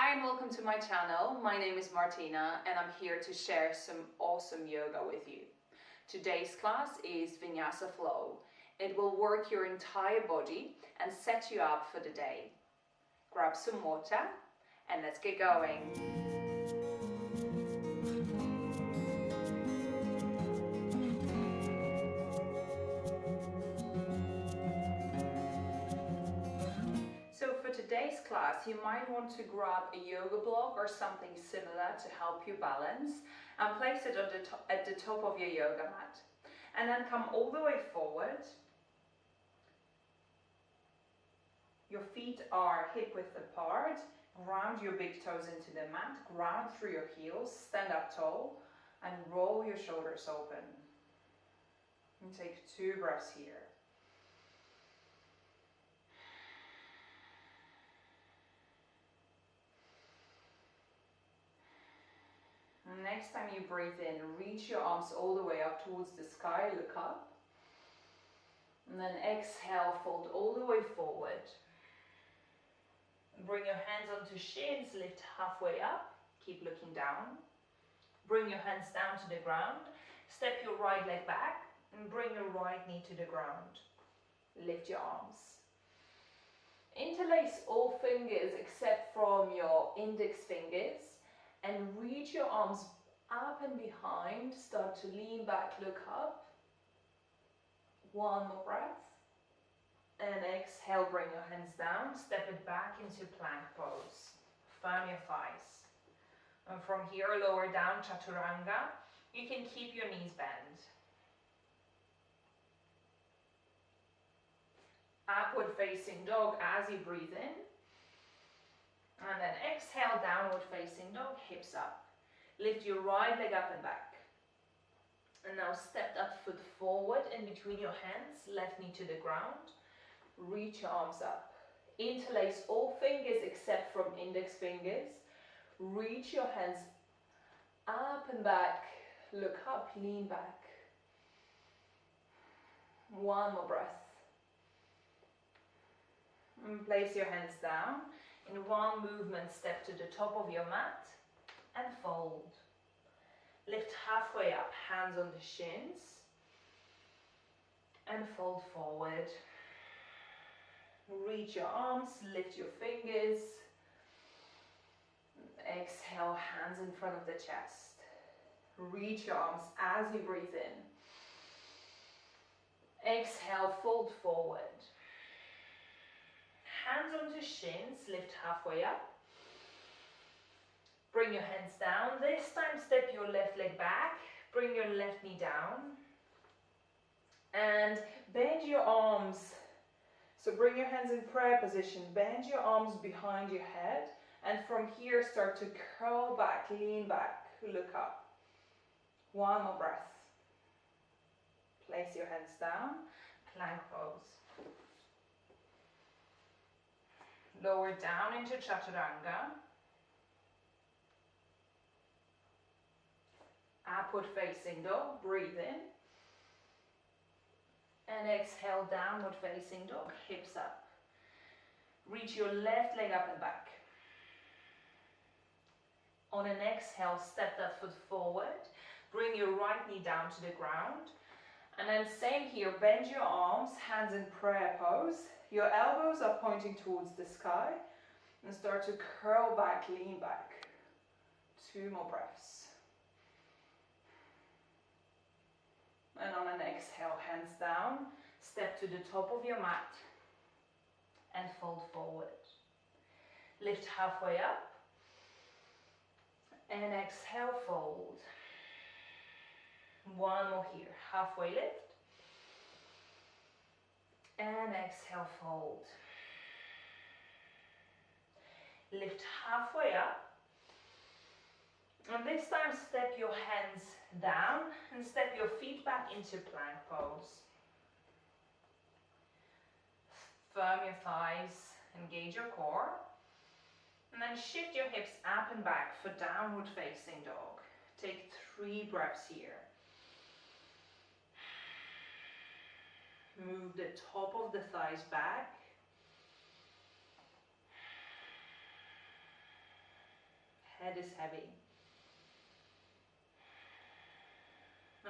Hi and welcome to my channel. My name is Martina and I'm here to share some awesome yoga with you. Today's class is Vinyasa Flow. It will work your entire body and set you up for the day. Grab some water and let's get going. So for today's class, you might want to grab a yoga block or something similar to help you balance and place it at the top of your yoga mat. And then come all the way forward. Your feet are hip-width apart. Ground your big toes into the mat, ground through your heels, stand up tall and roll your shoulders open. And take 2 breaths here. Next time you breathe in, reach your arms all the way up towards the sky, look up. And then exhale, fold all the way forward. Bring your hands onto shins, lift halfway up, keep looking down. Bring your hands down to the ground, step your right leg back and bring your right knee to the ground. Lift your arms. Interlace all fingers except from your index fingers. And reach your arms up and behind, start to lean back, look up. 1 more breath. And exhale, bring your hands down, step it back into plank pose. Firm your thighs. And from here, lower down, chaturanga. You can keep your knees bent. Upward facing dog as you breathe in. And then exhale, downward facing dog, hips up. Lift your right leg up and back. And now step that foot forward in between your hands, left knee to the ground. Reach your arms up. Interlace all fingers except from index fingers. Reach your hands up and back. Look up, lean back. 1 more breath. And place your hands down. In 1 movement, step to the top of your mat and fold. Lift halfway up, hands on the shins. And fold forward. Reach your arms, lift your fingers. Exhale, hands in front of the chest. Reach your arms as you breathe in. Exhale, fold forward. Hands onto shins, lift halfway up. Bring your hands down. This time step your left leg back. Bring your left knee down. And bend your arms. So bring your hands in prayer position. Bend your arms behind your head. And from here start to curl back, lean back, look up. 1 more breath. Place your hands down. Plank pose. Lower down into chaturanga. Upward facing dog, breathe in. And exhale, downward facing dog, hips up. Reach your left leg up and back. On an exhale, step that foot forward. Bring your right knee down to the ground. And then same here, bend your arms, hands in prayer pose. Your elbows are pointing towards the sky. And start to curl back, lean back. 2 more breaths. And on an exhale, hands down. Step to the top of your mat. And fold forward. Lift halfway up. And exhale, fold. 1 more here, halfway lift. And exhale, fold. Lift halfway up. And this time step your hands down and step your feet back into plank pose. Firm your thighs, engage your core. And then shift your hips up and back for downward facing dog. Take 3 breaths here. Move the top of the thighs back. Head is heavy.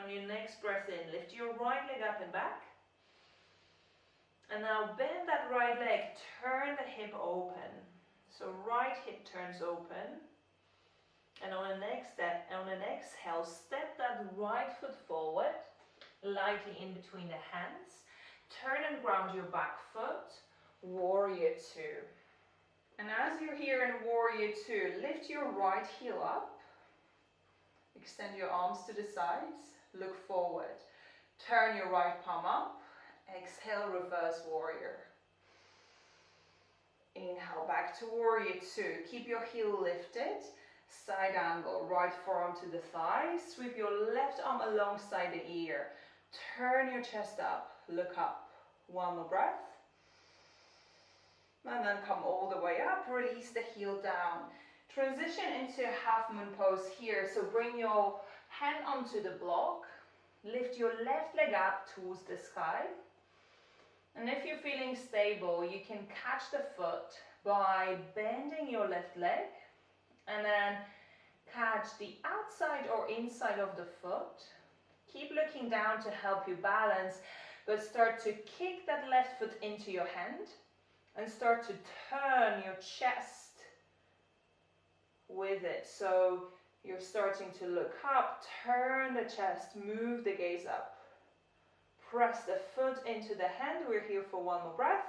On your next breath in, lift your right leg up and back. And now bend that right leg, turn the hip open. So right hip turns open. And on an exhale, step that right foot forward, lightly in between the hands. Turn and ground your back foot, warrior two. And as you're here in warrior two, lift your right heel up. Extend your arms to the sides, look forward. Turn your right palm up, exhale, reverse warrior. Inhale, back to warrior two. Keep your heel lifted. Side angle, right forearm to the thigh. Sweep your left arm alongside the ear. Turn your chest up, look up. One more breath. And then come all the way up, release the heel down. Transition into half moon pose here. So bring your hand onto the block. Lift your left leg up towards the sky. And if you're feeling stable, you can catch the foot by bending your left leg. And then catch the outside or inside of the foot. Keep looking down to help you balance, but start to kick that left foot into your hand and start to turn your chest with it. So you're starting to look up, turn the chest, move the gaze up. Press the foot into the hand. We're here for one more breath.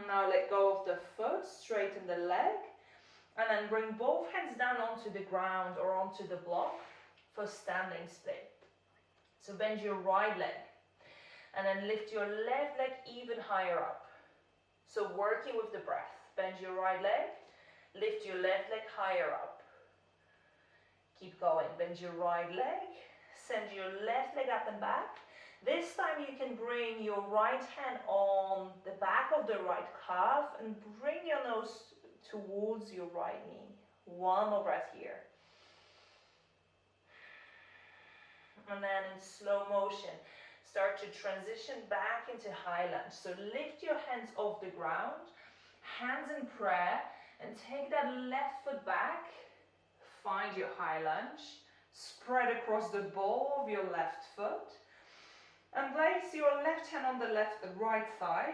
Now let go of the foot, straighten the leg, and then bring both hands down onto the ground or onto the block for standing split. So bend your right leg, and then lift your left leg even higher up. So working with the breath, bend your right leg, lift your left leg higher up. Keep going, bend your right leg, send your left leg up and back. This time you can bring your right hand on the back of the right calf and bring your nose towards your right knee. One more breath here. And then in slow motion, start to transition back into high lunge. So lift your hands off the ground, hands in prayer, and take that left foot back. Find your high lunge. Spread across the ball of your left foot. And place your left hand on the right thigh,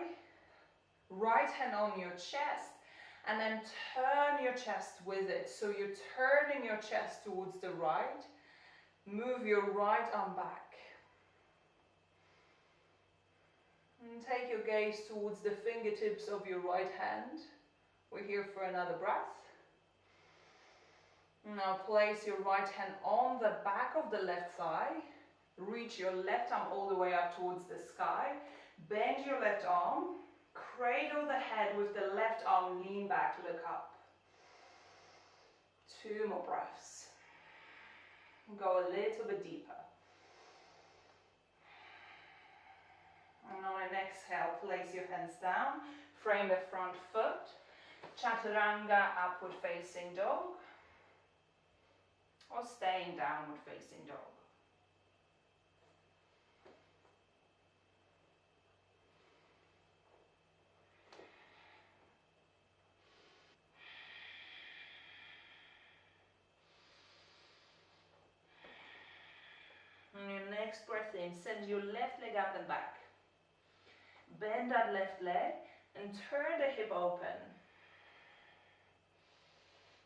right hand on your chest, and then turn your chest with it. So you're turning your chest towards the right. Move your right arm back. And take your gaze towards the fingertips of your right hand. We're here for another breath. Now place your right hand on the back of the left thigh. Reach your left arm all the way up towards the sky. Bend your left arm. Cradle the head with the left arm. Lean back, look up. 2 more breaths. Go a little bit deeper. And on an exhale, place your hands down. Frame the front foot. Chaturanga, upward facing dog. Or staying downward facing dog. On your next breath in, send your left leg up and back. Bend that left leg and turn the hip open.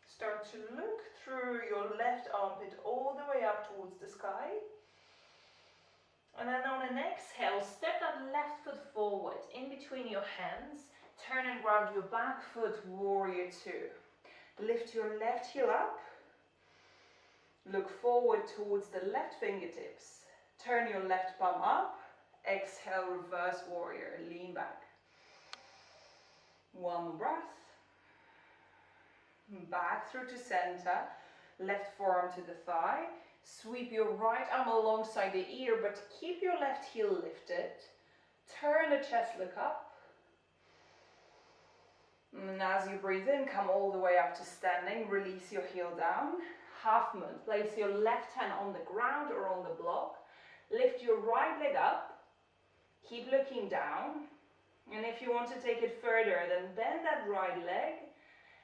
Start to look through your left armpit all the way up towards the sky. And then on an exhale, step that left foot forward in between your hands. Turn and ground your back foot, warrior two. Lift your left heel up. Look forward towards the left fingertips. Turn your left palm up. Exhale, reverse warrior. Lean back. One more breath. Back through to center. Left forearm to the thigh. Sweep your right arm alongside the ear, but keep your left heel lifted. Turn the chest, look up. And as you breathe in, come all the way up to standing. Release your heel down. Half moon. Place your left hand on the ground or on the block. Lift your right leg up. Keep looking down. And if you want to take it further, then bend that right leg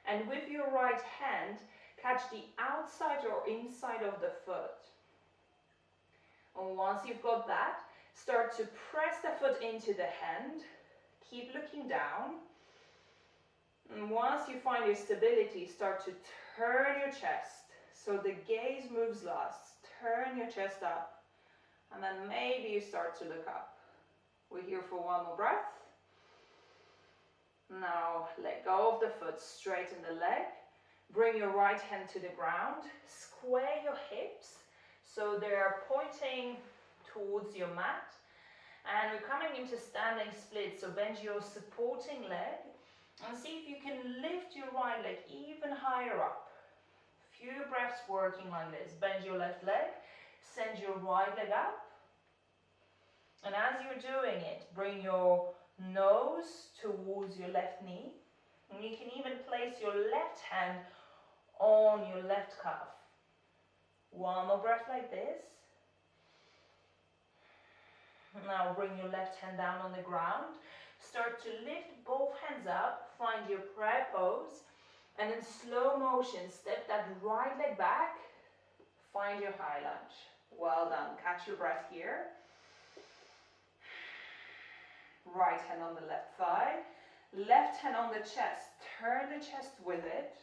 And with your right hand, catch the outside or inside of the foot. And once you've got that, start to press the foot into the hand. Keep looking down. And once you find your stability, start to turn your chest. So the gaze moves last. Turn your chest up. And then maybe you start to look up. We're here for one more breath. Now let go of the foot, straighten the leg. Bring your right hand to the ground. Square your hips so they're pointing towards your mat. And we're coming into standing split, so bend your supporting leg. And see if you can lift your right leg even higher up. Few breaths working like this. Bend your left leg, send your right leg up. And as you're doing it, bring your nose towards your left knee. And you can even place your left hand on your left calf. One more breath like this. Now bring your left hand down on the ground. Start to lift both hands up. Find your prayer pose. And in slow motion, step that right leg back. Find your high lunge. Well done. Catch your breath here. Right hand on the left thigh. Left hand on the chest. Turn the chest with it.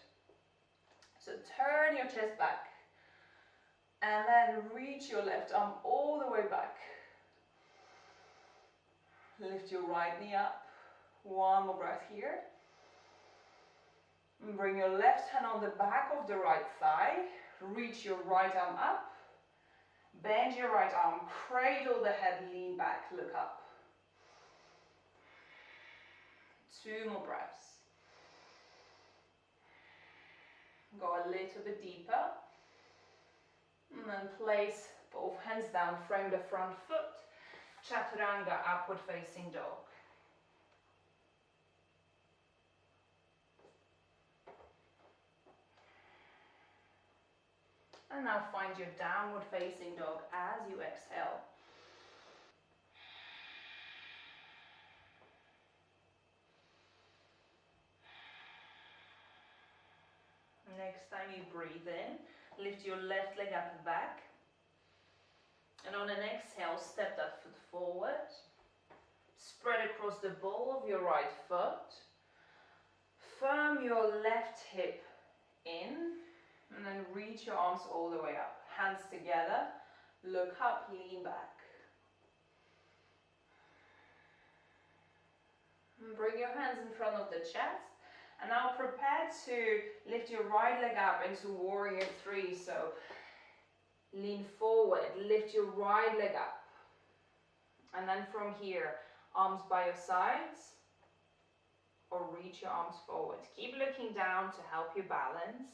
So turn your chest back. And then reach your left arm all the way back. Lift your right knee up. One more breath here. And bring your left hand on the back of the right thigh. Reach your right arm up. Bend your right arm. Cradle the head. Lean back. Look up. 2 more breaths. Go a little bit deeper. And then place both hands down. Frame the front foot. Chaturanga, upward facing dog. And now find your downward facing dog as you exhale. Next time you breathe in, lift your left leg up and back. And on an exhale, step that foot forward. Spread across the ball of your right foot. Firm your left hip in. And then reach your arms all the way up. Hands together. Look up, lean back. And bring your hands in front of the chest. And now prepare to lift your right leg up into warrior 3. So lean forward, lift your right leg up. And then from here, arms by your sides or reach your arms forward. Keep looking down to help you balance.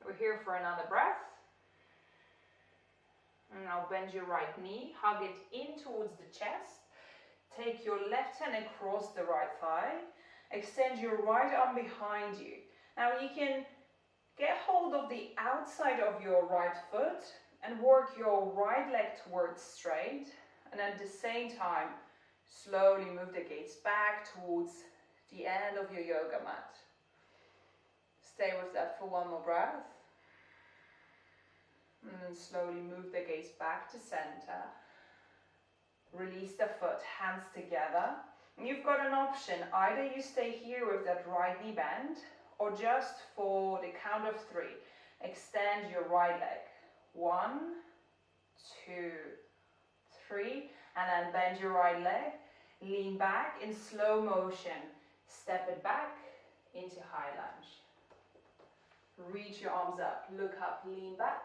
We're here for another breath. And now bend your right knee, hug it in towards the chest. Take your left hand across the right thigh. Extend your right arm behind you. Now you can get hold of the outside of your right foot and work your right leg towards straight. And at the same time, slowly move the gaze back towards the end of your yoga mat. Stay with that for one more breath. And then slowly move the gaze back to center. Release the foot, hands together. And you've got an option. Either you stay here with that right knee bend, or just for the count of 3, extend your right leg. 1, 2, 3. And then bend your right leg. Lean back in slow motion. Step it back into high lunge. Reach your arms up. Look up, lean back.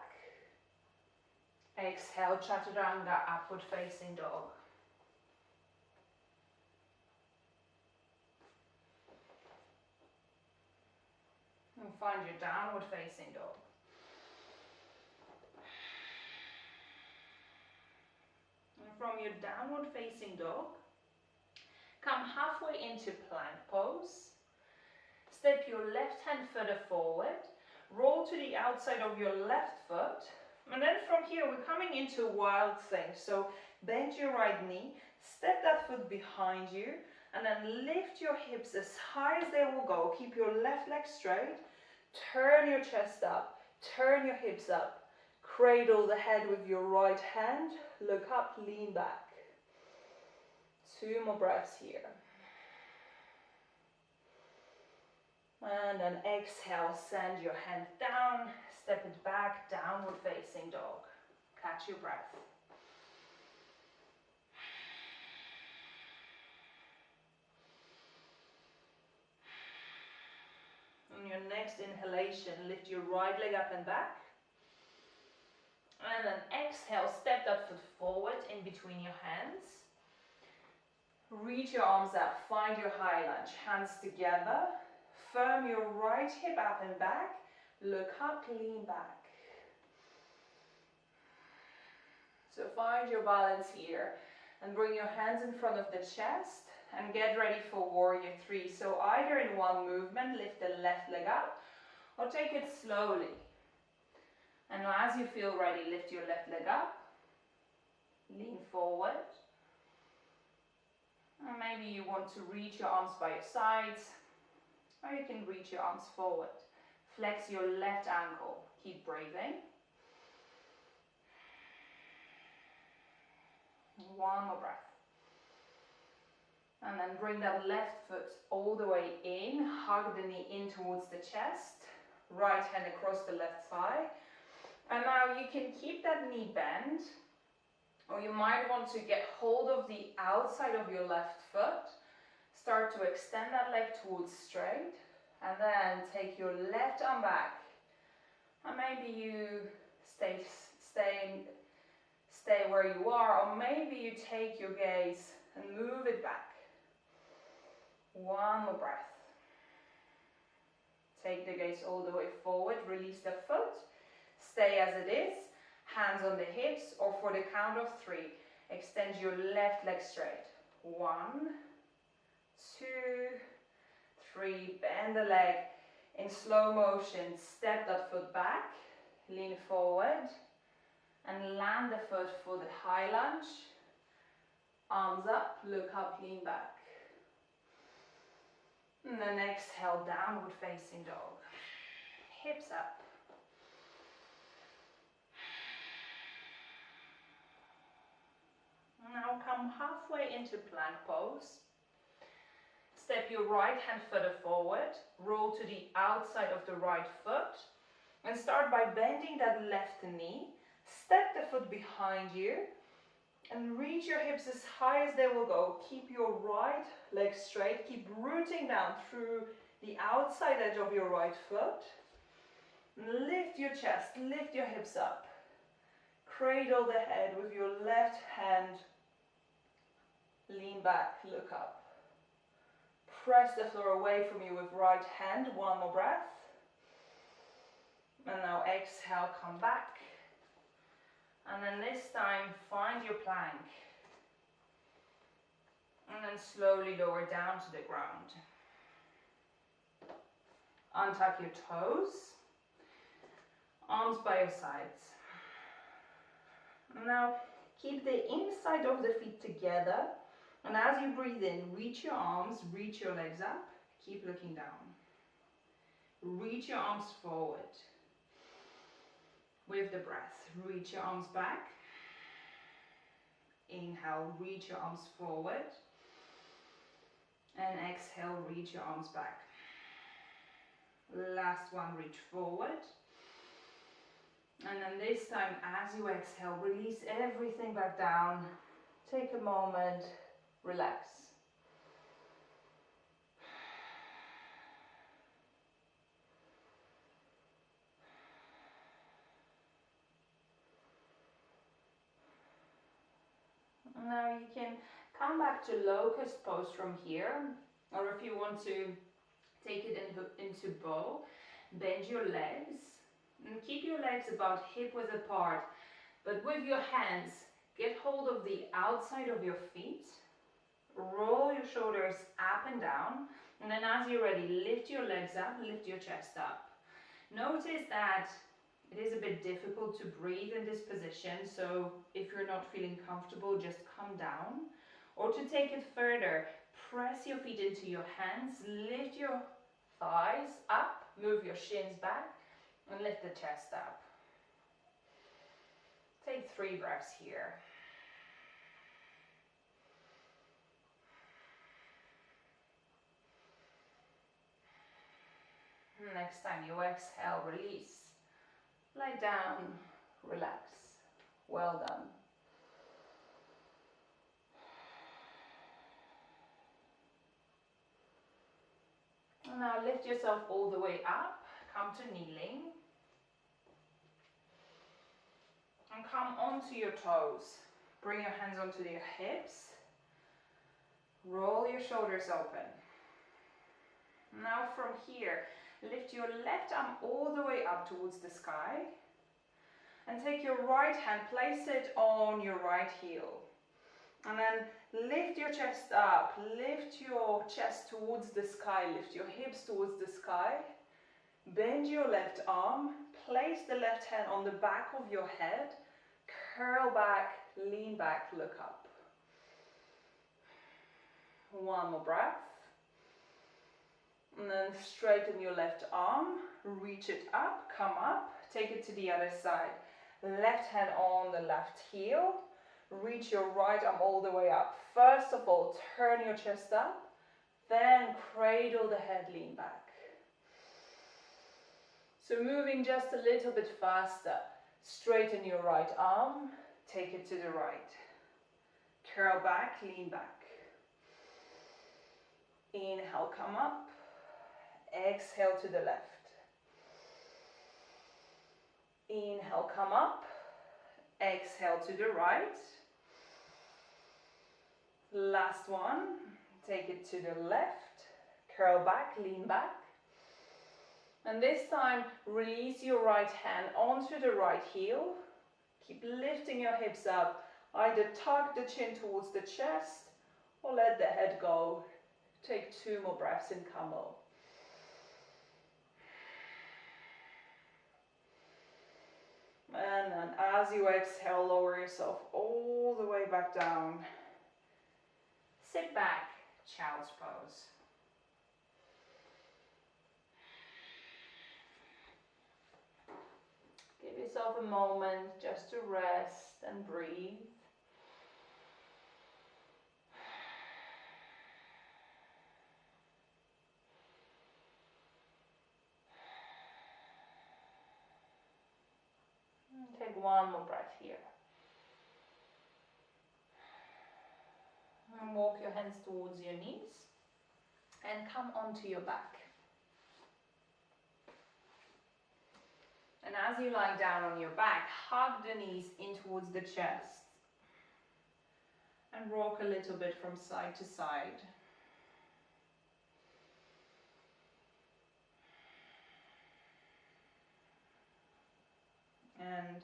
Exhale, Chaturanga, upward facing dog. And find your downward facing dog. And from your downward facing dog, come halfway into plank pose. Step your left hand further forward. Roll to the outside of your left foot. And then from here, we're coming into wild thing. So bend your right knee, step that foot behind you, And then lift your hips as high as they will go. Keep your left leg straight. Turn your chest up. Turn your hips up. Cradle the head with your right hand. Look up, lean back. 2 more breaths here. And then exhale, send your hand down. Step it back, downward facing dog. Catch your breath. On your next inhalation, lift your right leg up and back. And then exhale, step that foot forward in between your hands. Reach your arms up, find your high lunge, hands together. Firm your right hip up and back. Look up, lean back. So find your balance here and bring your hands in front of the chest and get ready for warrior 3. So either in one movement, lift the left leg up or take it slowly. And as you feel ready, lift your left leg up, lean forward. And maybe you want to reach your arms by your sides, or you can reach your arms forward. Flex your left ankle. Keep breathing. 1 more breath. And then bring that left foot all the way in. Hug the knee in towards the chest. Right hand across the left thigh. And now you can keep that knee bent, or you might want to get hold of the outside of your left foot. Start to extend that leg towards straight, and then take your left arm back. And maybe you stay where you are, or maybe you take your gaze and move it back. 1 more breath. Take the gaze all the way forward, release the foot. Stay as it is, hands on the hips, or for the count of 3, extend your left leg straight. 1, 2, 3, bend the leg in slow motion, step that foot back, lean forward, and land the foot for the high lunge. Arms up, look up, lean back. And then exhale, downward facing dog. Hips up. Now come halfway into plank pose. Step your right hand further forward, roll to the outside of the right foot, and start by bending that left knee. Step the foot behind you, and reach your hips as high as they will go. Keep your right leg straight, keep rooting down through the outside edge of your right foot. Lift your chest, lift your hips up. Cradle the head with your left hand. Lean back, look up. Press the floor away from you with right hand. 1 more breath. And now exhale, come back. And then this time, find your plank. And then slowly lower down to the ground. Untuck your toes. Arms by your sides. Now, keep the inside of the feet together. And as you breathe in, reach your arms, reach your legs up. Keep looking down. Reach your arms forward. With the breath, reach your arms back. Inhale, reach your arms forward. And exhale, reach your arms back. Last one, reach forward. And then this time, as you exhale, release everything back down. Take a moment, relax. Now you can come back to locust pose from here, or if you want to take it into bow, bend your legs and keep your legs about hip width apart, but with your hands, get hold of the outside of your feet, roll your shoulders up and down, and then as you're ready, lift your legs up, lift your chest up. Notice that it is a bit difficult to breathe in this position, so if you're not feeling comfortable, just come down. Or to take it further, Press your feet into your hands, lift your thighs up, move your shins back, and lift the chest up. Take 3 breaths here. Next time you exhale, release. Lie down, relax. Well done. And now lift yourself all the way up. Come to kneeling. And come onto your toes. Bring your hands onto your hips. Roll your shoulders open. Now from here, lift your left arm all the way up towards the sky. And take your right hand, place it on your right heel. And then lift your chest up, lift your chest towards the sky, lift your hips towards the sky. Bend your left arm, place the left hand on the back of your head, curl back, lean back, look up. One more breath. And then straighten your left arm, reach it up, come up, take it to the other side. Left hand on the left heel, reach your right arm all the way up. First of all, turn your chest up, then cradle the head, lean back. So moving just a little bit faster. Straighten your right arm, take it to the right. Curl back, lean back. Inhale, come up. Exhale to the left. Inhale, come up. Exhale to the right. Last one. Take it to the left. Curl back, lean back. And this time, release your right hand onto the right heel. Keep lifting your hips up. Either tuck the chin towards the chest or let the head go. Take 2 more breaths in Camel. And then as you exhale, lower yourself all the way back down. Sit back, child's pose. Give yourself a moment just to rest and breathe. Take 1 more breath here. And walk your hands towards your knees and come onto your back. And as you lie down on your back, hug the knees in towards the chest and rock a little bit from side to side. And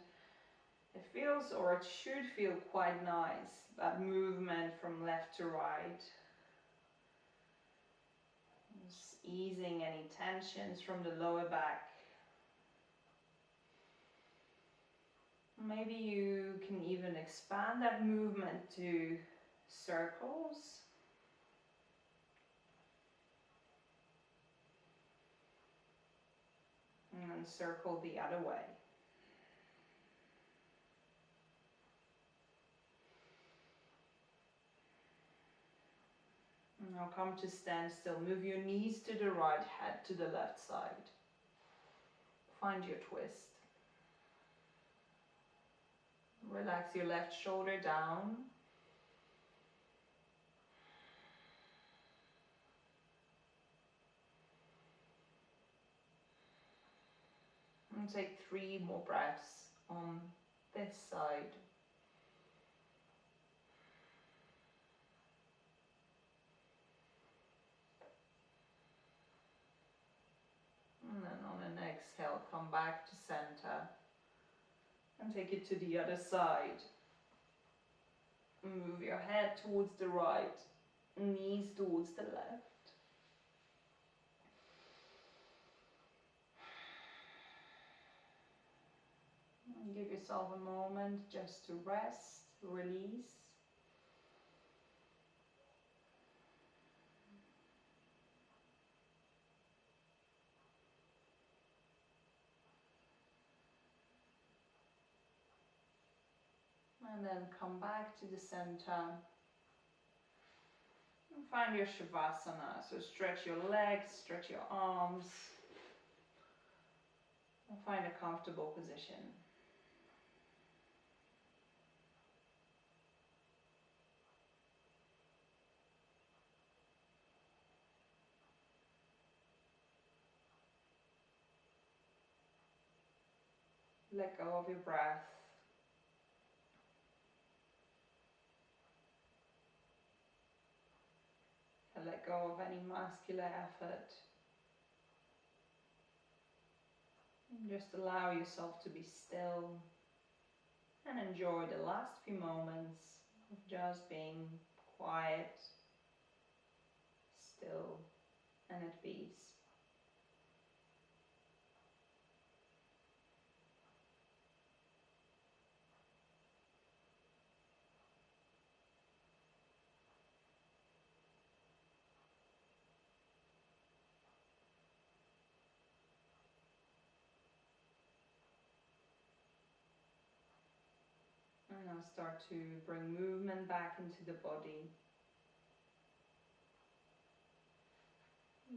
it feels, or it should feel quite nice, that movement from left to right. Just easing any tensions from the lower back. Maybe you can even expand that movement to circles. And then circle the other way. Now come to stand still. Move your knees to the right, head to the left side. Find your twist. Relax your left shoulder down. And take 3 more breaths on this side. And then on an exhale, come back to center and take it to the other side. Move your head towards the right, knees towards the left. And give yourself a moment just to rest, release. And then come back to the center. And find your Shavasana. So stretch your legs, stretch your arms. And find a comfortable position. Let go of your breath. And let go of any muscular effort. And just allow yourself to be still and enjoy the last few moments of just being quiet, still, and at peace. And now start to bring movement back into the body.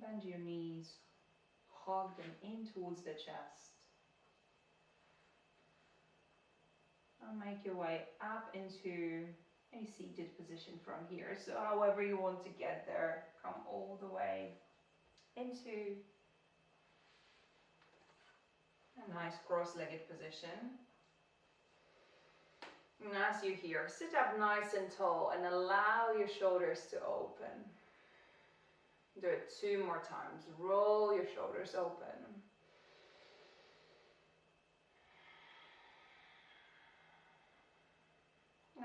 Bend your knees, hug them in towards the chest. And make your way up into a seated position from here. So however you want to get there, come all the way into a nice cross-legged position. And as you here, sit up nice and tall and allow your shoulders to open. Do it 2 more times. Roll your shoulders open.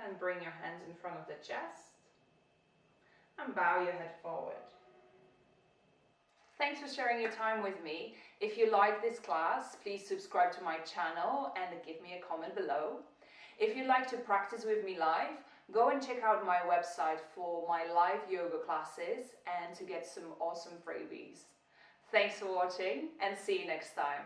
And bring your hands in front of the chest. And bow your head forward. Thanks for sharing your time with me. If you like this class, please subscribe to my channel and give me a comment below. If you'd like to practice with me live, go and check out my website for my live yoga classes and to get some awesome freebies. Thanks for watching and see you next time.